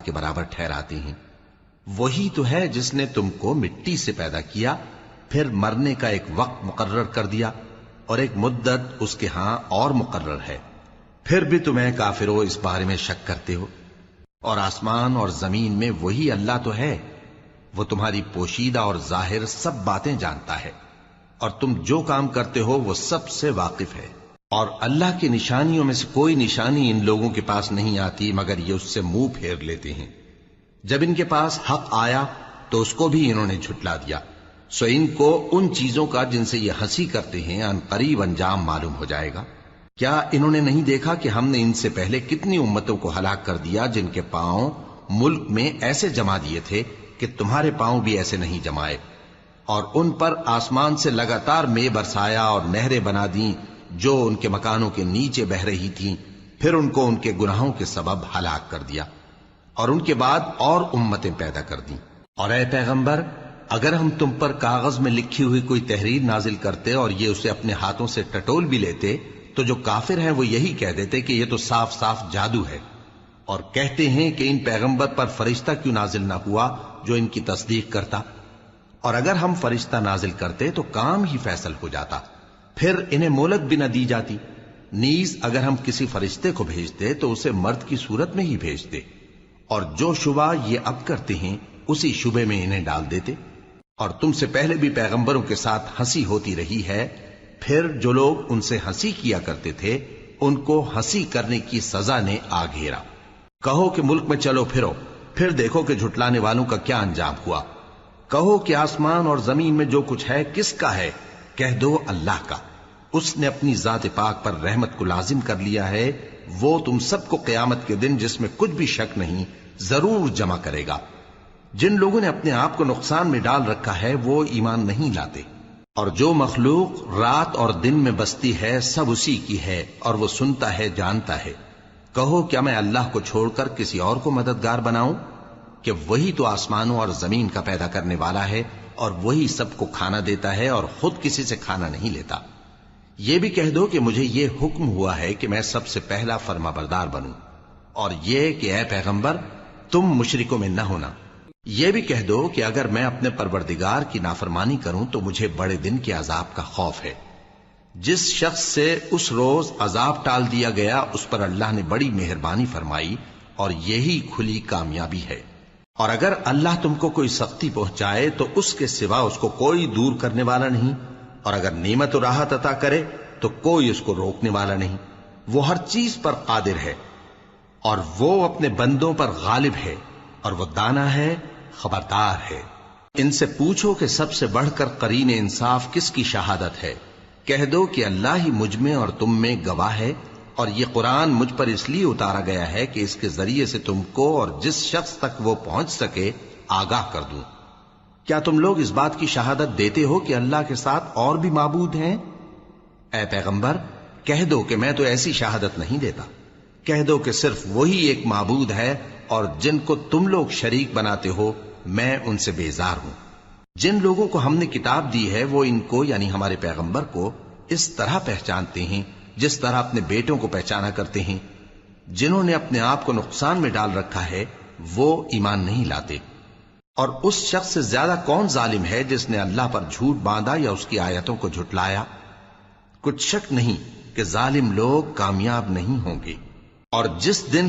کے برابر ٹھہراتے ہیں۔ وہی تو ہے جس نے تم کو مٹی سے پیدا کیا، پھر مرنے کا ایک وقت مقرر کر دیا اور ایک مدت اس کے ہاں اور مقرر ہے، پھر بھی تمہیں کافروں اس بارے میں شک کرتے ہو۔ اور آسمان اور زمین میں وہی اللہ تو ہے، وہ تمہاری پوشیدہ اور ظاہر سب باتیں جانتا ہے، اور تم جو کام کرتے ہو وہ سب سے واقف ہے۔ اور اللہ کی نشانیوں میں سے کوئی نشانی ان لوگوں کے پاس نہیں آتی مگر یہ اس سے منہ پھیر لیتے ہیں۔ جب ان کے پاس حق آیا تو اس کو بھی انہوں نے جھٹلا دیا، سو ان کو ان چیزوں کا جن سے یہ ہنسی کرتے ہیں ان قریب انجام معلوم ہو جائے گا۔ کیا انہوں نے نہیں دیکھا کہ ہم نے ان سے پہلے کتنی امتوں کو ہلاک کر دیا جن کے پاؤں ملک میں ایسے جما دیے تھے کہ تمہارے پاؤں بھی ایسے نہیں جمائے، اور ان پر آسمان سے لگاتار مے برسایا اور نہریں بنا دیں جو ان کے مکانوں کے نیچے بہ رہی تھیں، پھر ان کو ان کے گناہوں کے سبب ہلاک کر دیا، اور ان کے بعد اور امتیں پیدا کر دیں۔ اور اے پیغمبر، اگر ہم تم پر کاغذ میں لکھی ہوئی کوئی تحریر نازل کرتے اور یہ اسے اپنے ہاتھوں سے ٹٹول بھی لیتے تو جو کافر ہیں وہ یہی کہہ دیتے کہ یہ تو صاف صاف جادو ہے، اور کہتے ہیں کہ ان پیغمبر پر فرشتہ کیوں نازل نہ ہوا جو ان کی تصدیق کرتا، اور اگر ہم فرشتہ نازل کرتے تو کام ہی فیصل ہو جاتا، پھر انہیں مہلت بھی نہ دی جاتی۔ نیز اگر ہم کسی فرشتے کو بھیجتے تو اسے مرد کی صورت میں ہی بھیجتے، اور جو شبہ یہ اب کرتے ہیں اسی شبے میں انہیں ڈال دیتے۔ اور تم سے پہلے بھی پیغمبروں کے ساتھ ہنسی ہوتی رہی ہے، پھر جو لوگ ان سے ہنسی کیا کرتے تھے ان کو ہنسی کرنے کی سزا نے آ گھیرا۔ کہو کہ ملک میں چلو پھرو، پھر دیکھو کہ جھٹلانے والوں کا کیا انجام ہوا۔ کہو کہ آسمان اور زمین میں جو کچھ ہے کس کا ہے؟ کہہ دو اللہ کا۔ اس نے اپنی ذات پاک پر رحمت کو لازم کر لیا ہے، وہ تم سب کو قیامت کے دن جس میں کچھ بھی شک نہیں ضرور جمع کرے گا۔ جن لوگوں نے اپنے آپ کو نقصان میں ڈال رکھا ہے وہ ایمان نہیں لاتے، اور جو مخلوق رات اور دن میں بستی ہے سب اسی کی ہے، اور وہ سنتا ہے جانتا ہے۔ کہو کیا میں اللہ کو چھوڑ کر کسی اور کو مددگار بناؤں؟ کہ وہی تو آسمانوں اور زمین کا پیدا کرنے والا ہے، اور وہی سب کو کھانا دیتا ہے اور خود کسی سے کھانا نہیں لیتا۔ یہ بھی کہہ دو کہ مجھے یہ حکم ہوا ہے کہ میں سب سے پہلا فرما بردار بنوں، اور یہ کہ اے پیغمبر تم مشرکوں میں نہ ہونا۔ یہ بھی کہہ دو کہ اگر میں اپنے پروردگار کی نافرمانی کروں تو مجھے بڑے دن کے عذاب کا خوف ہے۔ جس شخص سے اس روز عذاب ٹال دیا گیا اس پر اللہ نے بڑی مہربانی فرمائی، اور یہی کھلی کامیابی ہے۔ اور اگر اللہ تم کو کوئی سختی پہنچائے تو اس کے سوا اس کو کوئی دور کرنے والا نہیں، اور اگر نعمت و راحت عطا کرے تو کوئی اس کو روکنے والا نہیں۔ وہ ہر چیز پر قادر ہے، اور وہ اپنے بندوں پر غالب ہے، اور وہ دانا ہے، خبردار ہے۔ ان سے پوچھو کہ سب سے بڑھ کر قرین انصاف کس کی شہادت ہے؟ کہہ دو کہ اللہ ہی مجھ میں اور تم میں گواہ ہے، اور یہ قرآن مجھ پر اس لیے اتارا گیا ہے کہ اس کے ذریعے سے تم کو اور جس شخص تک وہ پہنچ سکے آگاہ کر دوں۔ کیا تم لوگ اس بات کی شہادت دیتے ہو کہ اللہ کے ساتھ اور بھی معبود ہیں؟ اے پیغمبر کہہ دو کہ میں تو ایسی شہادت نہیں دیتا۔ کہہ دو کہ صرف وہی ایک معبود ہے، اور جن کو تم لوگ شریک بناتے ہو میں ان سے بیزار ہوں۔ جن لوگوں کو ہم نے کتاب دی ہے وہ ان کو یعنی ہمارے پیغمبر کو اس طرح پہچانتے ہیں جس طرح اپنے بیٹوں کو پہچانا کرتے ہیں۔ جنہوں نے اپنے آپ کو نقصان میں ڈال رکھا ہے وہ ایمان نہیں لاتے۔ اور اس شخص سے زیادہ کون ظالم ہے جس نے اللہ پر جھوٹ باندھا یا اس کی آیتوں کو جھٹلایا؟ کچھ شک نہیں کہ ظالم لوگ کامیاب نہیں ہوں گے۔ اور جس دن